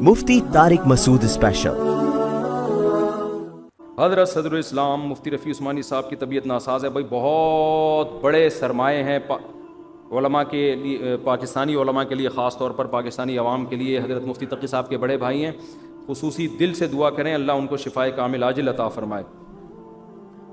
مفتی طارق مسعود special. حضرت صدر اسلام مفتی رفیع عثمانی صاحب کی طبیعت ناساز ہے بھائی، بہت بڑے سرمائے ہیں علماء کے لیے، پاکستانی علماء کے لیے، خاص طور پر پاکستانی عوام کے لیے۔ حضرت مفتی تقی صاحب کے بڑے بھائی ہیں، خصوصی دل سے دعا کریں اللہ ان کو شفائے کامل عاجل عطا فرمائے۔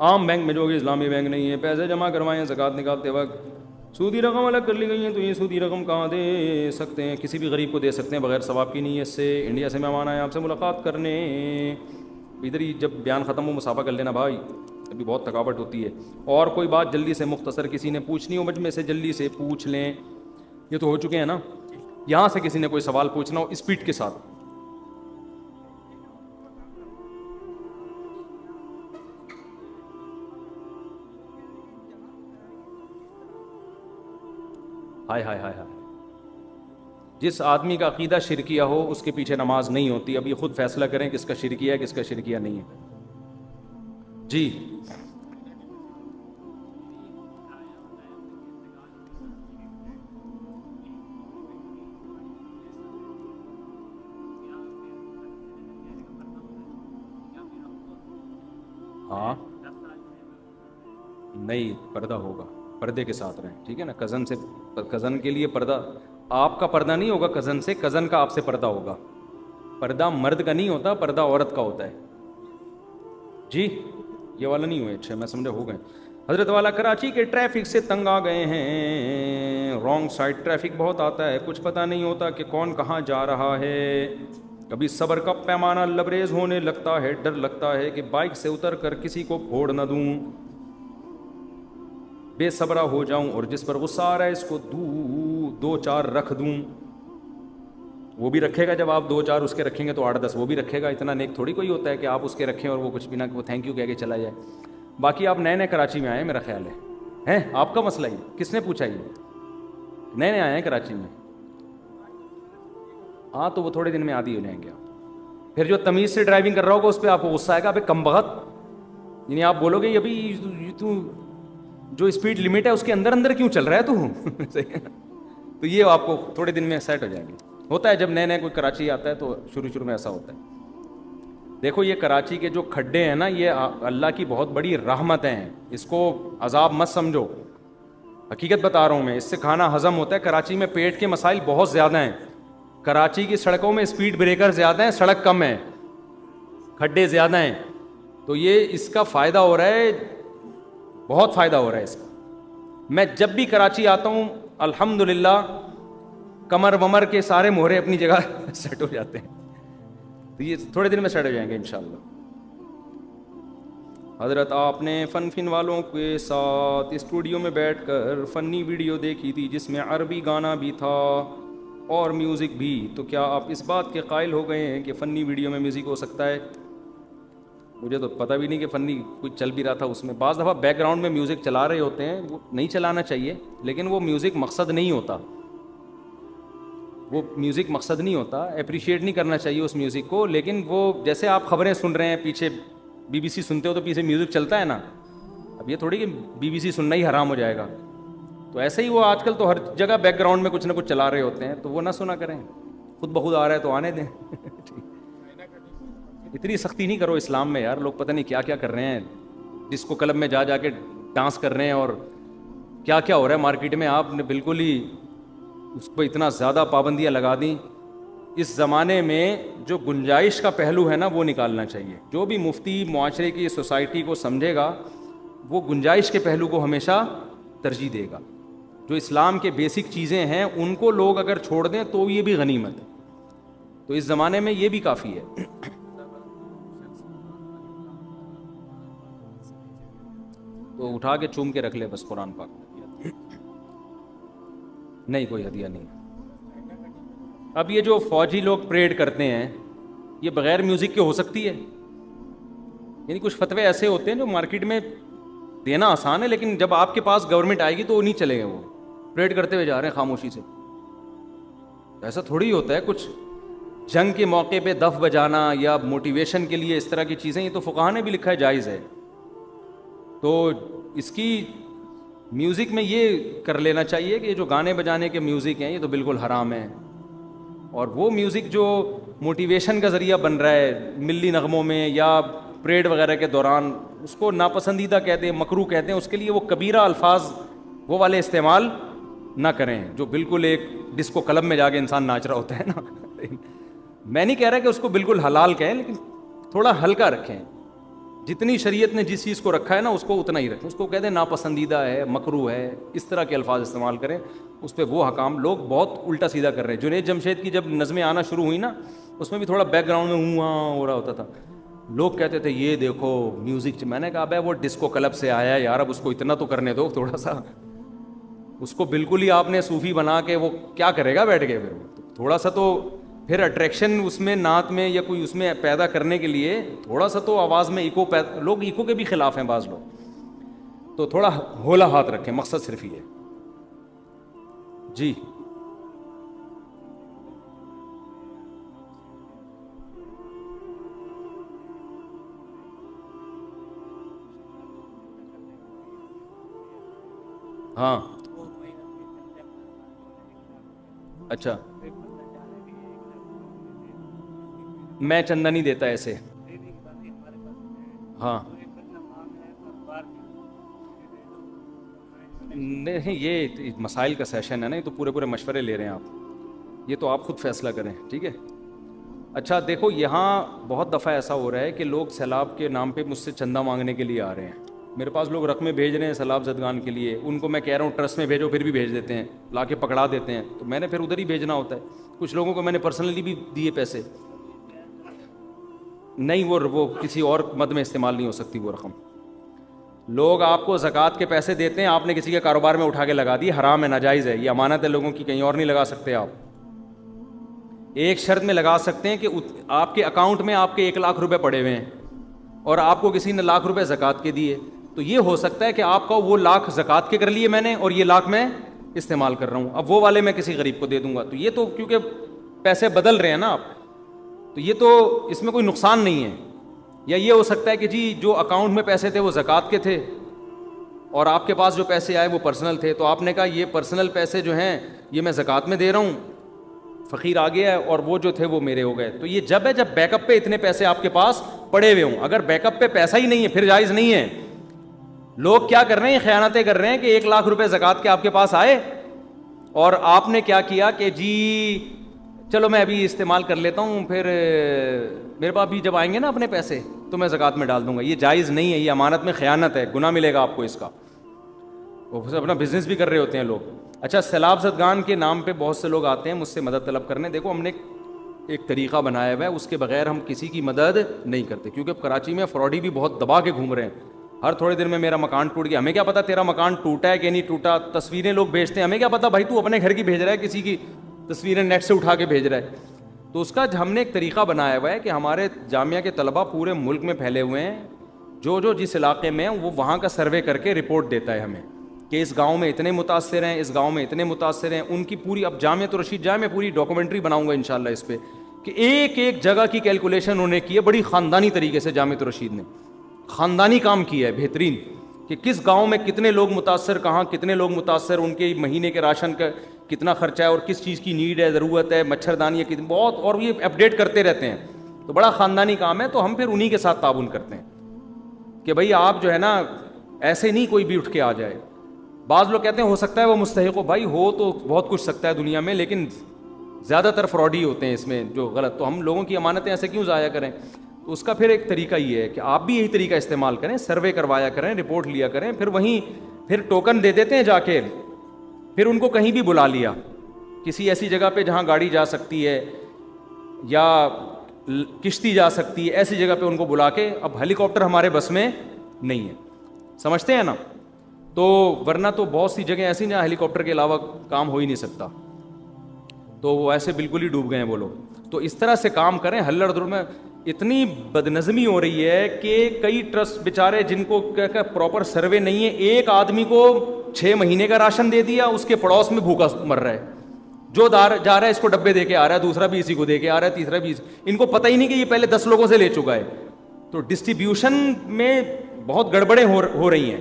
عام بینک میں جو کہ اسلامی بینک نہیں ہے، پیسے جمع کروائیں زکوٰۃ نکالتے وقت سودی رقم الگ کر لی گئی ہیں، تو یہ سودی رقم کہاں دے سکتے ہیں؟ کسی بھی غریب کو دے سکتے ہیں بغیر ثواب کی نیت سے۔ انڈیا سے مہمان آئے آپ سے ملاقات کرنے، ادھر ہی جب بیان ختم ہو مسافہ کر لینا بھائی، ابھی بہت تھکاوٹ ہوتی ہے۔ اور کوئی بات جلدی سے مختصر کسی نے پوچھنی ہو مجھ میں سے جلدی سے پوچھ لیں، یہ تو ہو چکے ہیں نا۔ یہاں سے کسی نے کوئی سوال پوچھنا ہو اسپیڈ کے ساتھ۔ ہائے ہائے ہائے ہائے، جس آدمی کا عقیدہ شرکیہ ہو اس کے پیچھے نماز نہیں ہوتی۔ اب یہ خود فیصلہ کریں کس کا شرکیہ ہے کس کا شرکیہ نہیں ہے۔ جی ہاں، نہیں پردہ ہوگا، پردے کے ساتھ رہیں، ٹھیک ہے نا۔ کزن سے، کزن کے لیے پردہ، آپ کا پردہ نہیں ہوگا کزن سے، کزن کا آپ سے پردہ ہوگا۔ پردہ مرد کا نہیں ہوتا، پردہ عورت کا ہوتا ہے۔ جی یہ والا نہیں ہوئے، اچھا میں سمجھا ہو گئے۔ حضرت والا کراچی کے ٹریفک سے تنگ آ گئے ہیں، رانگ سائڈ ٹریفک بہت آتا ہے، کچھ پتہ نہیں ہوتا کہ کون کہاں جا رہا ہے۔ کبھی صبر کا پیمانہ لبریز ہونے لگتا ہے، ڈر لگتا ہے کہ بائک سے اتر کر کسی کو پھوڑ نہ دوں، بے صبرا ہو جاؤں اور جس پر غصہ آ رہا ہے اس کو دو چار رکھ دوں۔ وہ بھی رکھے گا، جب آپ دو چار اس کے رکھیں گے تو 8-10 وہ بھی رکھے گا۔ اتنا نیک تھوڑی کوئی ہوتا ہے کہ آپ اس کے رکھیں اور وہ کچھ بھی نہ، وہ تھینک یو کہہ کے چلا جائے۔ باقی آپ نئے نئے کراچی میں آئے ہیں میرا خیال ہے آپ کا مسئلہ یہ کس نے پوچھا؟ یہ نئے نئے آئے ہیں کراچی میں، ہاں تو وہ تھوڑے دن میں عادی ہو جائیں گے۔ پھر جو تمیز سے ڈرائیونگ کر رہا ہوگا اس پہ آپ کو غصہ آئے گا، ابے کم بخت، یعنی آپ بولو گے ابھی تو جو اسپیڈ لمٹ ہے اس کے اندر اندر کیوں چل رہا ہے تو یہ آپ کو تھوڑے دن میں سیٹ ہو جائیں گے۔ ہوتا ہے جب نئے نئے کوئی کراچی آتا ہے تو شروع میں ایسا ہوتا ہے۔ دیکھو یہ کراچی کے جو کھڈے ہیں نا، یہ اللہ کی بہت بڑی رحمت ہیں، اس کو عذاب مت سمجھو، حقیقت بتا رہا ہوں میں، اس سے کھانا ہضم ہوتا ہے۔ کراچی میں پیٹ کے مسائل بہت زیادہ ہیں، کراچی کی سڑکوں میں اسپیڈ بریکر زیادہ ہیں، سڑک کم ہے، کھڈے زیادہ ہیں، تو یہ اس کا فائدہ ہو رہا ہے، بہت فائدہ ہو رہا ہے اس کا۔ میں جب بھی کراچی آتا ہوں الحمدللہ کمر ومر کے سارے مہرے اپنی جگہ سیٹ ہو جاتے ہیں، تو یہ تھوڑے دن میں سیٹ ہو جائیں گے انشاءاللہ۔ حضرت آپ نے فن والوں کے ساتھ اسٹوڈیو میں بیٹھ کر فنی ویڈیو دیکھی تھی جس میں عربی گانا بھی تھا اور میوزک بھی، تو کیا آپ اس بات کے قائل ہو گئے ہیں کہ فنی ویڈیو میں میوزک ہو سکتا ہے؟ مجھے تو پتہ بھی نہیں کہ فنی کچھ چل بھی رہا تھا اس میں۔ بعض دفعہ بیک گراؤنڈ میں میوزک چلا رہے ہوتے ہیں، وہ نہیں چلانا چاہیے، لیکن وہ میوزک مقصد نہیں ہوتا، وہ میوزک مقصد نہیں ہوتا، اپریشیٹ نہیں کرنا چاہیے اس میوزک کو۔ لیکن وہ جیسے آپ خبریں سن رہے ہیں، پیچھے BBC سنتے ہو تو پیچھے میوزک چلتا ہے نا، اب یہ تھوڑی کہ BBC سننا ہی حرام ہو جائے گا، تو ایسے ہی وہ آج کل تو ہر جگہ بیک گراؤنڈ میں کچھ نہ کچھ چلا رہے ہوتے ہیں، تو وہ نہ سنا کریں، خود بخود آ رہا ہے تو آنے دیں۔ اتنی سختی نہیں کرو اسلام میں یار، لوگ پتہ نہیں کیا کیا کر رہے ہیں، ڈسکو کلب میں جا کے ڈانس کر رہے ہیں اور کیا کیا ہو رہا ہے مارکیٹ میں، آپ نے بالکل ہی اس کو اتنا زیادہ پابندیاں لگا دیں۔ اس زمانے میں جو گنجائش کا پہلو ہے نا وہ نکالنا چاہیے۔ جو بھی مفتی معاشرے کی سوسائٹی کو سمجھے گا وہ گنجائش کے پہلو کو ہمیشہ ترجیح دے گا۔ جو اسلام کے بیسک چیزیں ہیں ان کو لوگ اگر چھوڑ دیں تو یہ بھی غنیمت ہے، تو اس زمانے میں یہ بھی کافی ہے۔ تو اٹھا کے چوم کے رکھ لے بس قرآن پاک، نہیں کوئی ہدیہ نہیں۔ اب یہ جو فوجی لوگ پریڈ کرتے ہیں یہ بغیر میوزک کے ہو سکتی ہے؟ یعنی کچھ فتوے ایسے ہوتے ہیں جو مارکیٹ میں دینا آسان ہے، لیکن جب آپ کے پاس گورنمنٹ آئے گی تو وہ نہیں چلے گا، وہ پریڈ کرتے ہوئے جا رہے ہیں خاموشی سے۔ ایسا تھوڑی ہوتا ہے، کچھ جنگ کے موقع پہ دف بجانا یا موٹیویشن کے لیے اس طرح کی چیزیں، یہ تو فقہا نے بھی لکھا ہے جائز ہے، تو اس کی میوزک میں یہ کر لینا چاہیے کہ یہ جو گانے بجانے کے میوزک ہیں یہ تو بالکل حرام ہے، اور وہ میوزک جو موٹیویشن کا ذریعہ بن رہا ہے ملی نغموں میں یا پریڈ وغیرہ کے دوران، اس کو ناپسندیدہ کہتے ہیں، مکروہ کہتے ہیں، اس کے لیے وہ کبیرہ الفاظ وہ والے استعمال نہ کریں جو بالکل ایک ڈسکو کلب میں جا کے انسان ناچ رہا ہوتا ہے نا. میں نہیں کہہ رہا کہ اس کو بالکل حلال کہیں، لیکن تھوڑا ہلکا رکھیں. جتنی شریعت نے جس چیز کو رکھا ہے نا اس کو اتنا ہی رکھیں. اس کو کہتے ہیں ناپسندیدہ ہے، مکروہ ہے، اس طرح کے الفاظ استعمال کریں. اس پہ وہ حکام لوگ بہت الٹا سیدھا کر رہے ہیں. جنید جمشید کی جب نظمیں آنا شروع ہوئی نا، اس میں بھی تھوڑا بیک گراؤنڈ میں ہوں ہو رہا ہوتا تھا. لوگ کہتے تھے یہ دیکھو میوزک. میں نے کہا بھائی وہ ڈسکو کلب سے آیا ہے یار، اب اس کو اتنا تو کرنے دو تھوڑا سا. اس کو بالکل ہی آپ نے صوفی بنا کے وہ کیا کرے گا بیٹھ کے؟ پھر تھوڑا سا تو پھر اٹریکشن اس میں نعت میں یا کوئی اس میں پیدا کرنے کے لیے تھوڑا سا تو آواز میں ایکو لوگ ایکو کے بھی خلاف ہیں بعض لوگ، تو تھوڑا ہولا ہاتھ رکھیں. مقصد صرف یہ. جی ہاں اچھا، میں چندہ نہیں دیتا ایسے. ہاں نہیں، یہ مسائل کا سیشن ہے نا، یہ تو پورے مشورے لے رہے ہیں آپ، یہ تو آپ خود فیصلہ کریں. ٹھیک ہے. اچھا دیکھو، یہاں بہت دفعہ ایسا ہو رہا ہے کہ لوگ سیلاب کے نام پہ مجھ سے چندہ مانگنے کے لیے آ رہے ہیں. میرے پاس لوگ رقمیں بھیج رہے ہیں سیلاب زدگان کے لیے. ان کو میں کہہ رہا ہوں ٹرسٹ میں بھیجو، پھر بھی بھیج دیتے ہیں، لا کے پکڑا دیتے ہیں. تو میں نے پھر ادھر ہی بھیجنا ہوتا ہے. کچھ لوگوں کو میں نے پرسنلی بھی دیے پیسے. نہیں، وہ کسی اور مد میں استعمال نہیں ہو سکتی وہ رقم. لوگ آپ کو زکوٰۃ کے پیسے دیتے ہیں، آپ نے کسی کے کاروبار میں اٹھا کے لگا دی، حرام ہے، ناجائز ہے. یہ امانت ہے لوگوں کی، کہیں اور نہیں لگا سکتے آپ. ایک شرط میں لگا سکتے ہیں کہ آپ کے اکاؤنٹ میں آپ کے 1,00,000 روپے پڑے ہوئے ہیں اور آپ کو کسی نے 1,00,000 روپے زکوٰۃ کے دیے. تو یہ ہو سکتا ہے کہ آپ کا وہ 1,00,000 زکوٰۃ کے کر لیے میں نے، اور یہ 1,00,000 میں استعمال کر رہا ہوں. اب وہ والے میں کسی غریب کو دے دوں گا. تو یہ تو کیونکہ پیسے بدل رہے ہیں نا آپ، تو یہ تو اس میں کوئی نقصان نہیں ہے. یا یہ ہو سکتا ہے کہ جی جو اکاؤنٹ میں پیسے تھے وہ زکوٰۃ کے تھے اور آپ کے پاس جو پیسے آئے وہ پرسنل تھے. تو آپ نے کہا یہ پرسنل پیسے جو ہیں یہ میں زکوٰۃ میں دے رہا ہوں، فقیر آ گیا ہے، اور وہ جو تھے وہ میرے ہو گئے. تو یہ جب ہے جب بیک اپ پہ اتنے پیسے آپ کے پاس پڑے ہوئے ہوں. اگر بیک اپ پہ پیسہ ہی نہیں ہے پھر جائز نہیں ہے. لوگ کیا کر رہے ہیں، خیانتیں کر رہے ہیں کہ 1,00,000 روپے زکوٰۃ کے آپ کے پاس آئے اور آپ نے کیا کیا کہ جی چلو میں ابھی استعمال کر لیتا ہوں، پھر میرے پاس بھی جب آئیں گے نا اپنے پیسے تو میں زکوٰۃ میں ڈال دوں گا. یہ جائز نہیں ہے، یہ امانت میں خیانت ہے، گناہ ملے گا آپ کو اس کا. وہ اپنا بزنس بھی کر رہے ہوتے ہیں لوگ. اچھا، سیلاب زدگان کے نام پہ بہت سے لوگ آتے ہیں مجھ سے مدد طلب کرنے. دیکھو ہم نے ایک طریقہ بنایا ہوا ہے، اس کے بغیر ہم کسی کی مدد نہیں کرتے، کیونکہ کراچی میں فراڈی بھی بہت دبا کے گھوم رہے ہیں. ہر تھوڑے دن میں میرا مکان ٹوٹ گیا. ہمیں کیا پتا تیرا مکان ٹوٹا ہے کہ نہیں ٹوٹا. تصویریں لوگ بھیجتے ہیں، ہمیں کیا پتا بھائی تو اپنے گھر کی بھیج رہا ہے، کسی کی تصویریں نیٹ سے اٹھا کے بھیج رہا ہے. تو اس کا ہم نے ایک طریقہ بنایا ہوا ہے کہ ہمارے جامعہ کے طلباء پورے ملک میں پھیلے ہوئے ہیں، جو جس علاقے میں وہ وہاں کا سروے کر کے رپورٹ دیتا ہے ہمیں کہ اس گاؤں میں اتنے متاثر ہیں، اس گاؤں میں اتنے متاثر ہیں. ان کی پوری، اب جامعۃ الرشید جائے، میں پوری ڈاکومنٹری بناؤں گا انشاءاللہ اس پہ کہ ایک ایک جگہ کی کیلکولیشن انہوں نے کی ہے. بڑی خاندانی طریقے سے جامعۃ الرشید نے خاندانی کام کیا ہے بہترین، کہ کس گاؤں میں کتنے لوگ متاثر، کہاں کتنے لوگ متاثر، ان کے مہینے کے راشن کا کتنا خرچہ ہے اور کس چیز کی نیڈ ہے، ضرورت ہے، مچھردانی ہے کتنی، بہت. اور یہ اپڈیٹ کرتے رہتے ہیں. تو بڑا خاندانی کام ہے. تو ہم پھر انہی کے ساتھ تعاون کرتے ہیں کہ بھائی آپ جو ہے نا ایسے نہیں کوئی بھی اٹھ کے آ جائے. بعض لوگ کہتے ہیں ہو سکتا ہے وہ مستحق ہو. بھائی ہو تو بہت کچھ سکتا ہے دنیا میں، لیکن زیادہ تر فراڈی ہوتے ہیں اس میں جو غلط. تو ہم لوگوں کی امانتیں ایسے کیوں ضائع کریں؟ تو اس کا پھر ایک طریقہ یہ ہے کہ آپ بھی یہی طریقہ استعمال کریں، سروے کروایا کریں، رپورٹ لیا کریں. پھر وہیں پھر ٹوکن دے دیتے ہیں جا کے. پھر ان کو کہیں بھی بلا لیا، کسی ایسی جگہ پہ جہاں گاڑی جا سکتی ہے یا کشتی جا سکتی ہے، ایسی جگہ پہ ان کو بلا کے. اب ہیلی کاپٹر ہمارے بس میں نہیں ہے، سمجھتے ہیں نا. تو ورنہ تو بہت سی جگہیں ایسی جہاں ہیلی کاپٹر کے علاوہ کام ہو ہی نہیں سکتا. تو وہ ایسے بالکل ہی ڈوب گئے ہیں وہ لوگ. تو اس طرح سے کام کریں. ہلڑ دھڑ میں اتنی بدنظمی ہو رہی ہے کہ کئی ٹرسٹ بیچارے جن کو پراپر سروے نہیں ہے، ایک آدمی کو 6 مہینے کا راشن دے دیا، اس کے پڑوس میں بھوکا مر رہا ہے. جو جا رہا ہے اس کو ڈبے دے کے آ رہا ہے، دوسرا بھی اسی کو دے کے آ رہا ہے، تیسرا بھی ان کو پتہ ہی نہیں کہ یہ پہلے 10 لوگوں سے لے چکا ہے. تو ڈسٹریبیوشن میں بہت گڑبڑیں ہو رہی ہیں.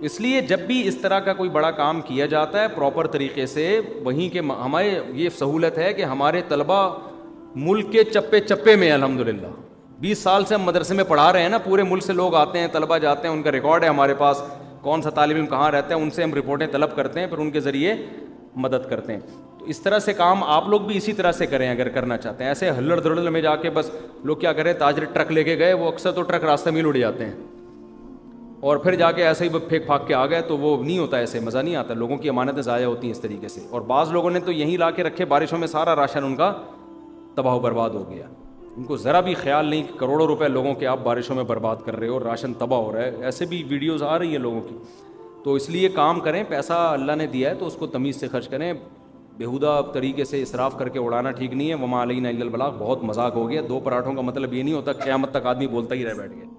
اس لیے جب بھی اس طرح کا کوئی بڑا کام کیا جاتا ہے پراپر طریقے سے، وہیں کے ہمارے یہ سہولت ہے کہ ہمارے طلباء ملک کے چپے چپے میں الحمدللہ 20 سال سے ہم مدرسے میں پڑھا رہے ہیں نا, پورے ملک سے لوگ آتے ہیں, طلبہ جاتے ہیں, ان کا ریکارڈ ہے ہمارے پاس, کون سا طالب علم کہاں رہتا ہے, ان سے ہم رپورٹیں طلب کرتے ہیں, پھر ان کے ذریعے مدد کرتے ہیں. تو اس طرح سے کام آپ لوگ بھی اسی طرح سے کریں اگر کرنا چاہتے ہیں. ایسے ہلڑ دھڑل میں جا کے بس لوگ کیا کریں, تاجر ٹرک لے کے گئے, وہ اکثر تو ٹرک راستے میں اڑ جاتے ہیں, اور پھر جا کے ایسے ہی پھینک پھاک کے آ گئے, تو وہ نہیں ہوتا, ایسے مزہ نہیں آتا, لوگوں کی امانتیں ضائع ہوتی ہیں اس طریقے سے. اور بعض لوگوں نے تو یہیں لا کے رکھے, بارشوں میں سارا راشن ان کا تباہ و برباد ہو گیا. ان کو ذرا بھی خیال نہیں کہ کروڑوں روپے لوگوں کے آپ بارشوں میں برباد کر رہے ہو اور راشن تباہ ہو رہا ہے. ایسے بھی ویڈیوز آ رہی ہیں لوگوں کی. تو اس لیے کام کریں, پیسہ اللہ نے دیا ہے تو اس کو تمیز سے خرچ کریں, بیہودہ طریقے سے اسراف کر کے اڑانا ٹھیک نہیں ہے. وما علینا الا البلاغ, بہت مذاق ہو گیا. 2 پراٹھوں کا مطلب یہ نہیں ہوتا قیامت تک آدمی بولتا ہی رہ بیٹھ گیا.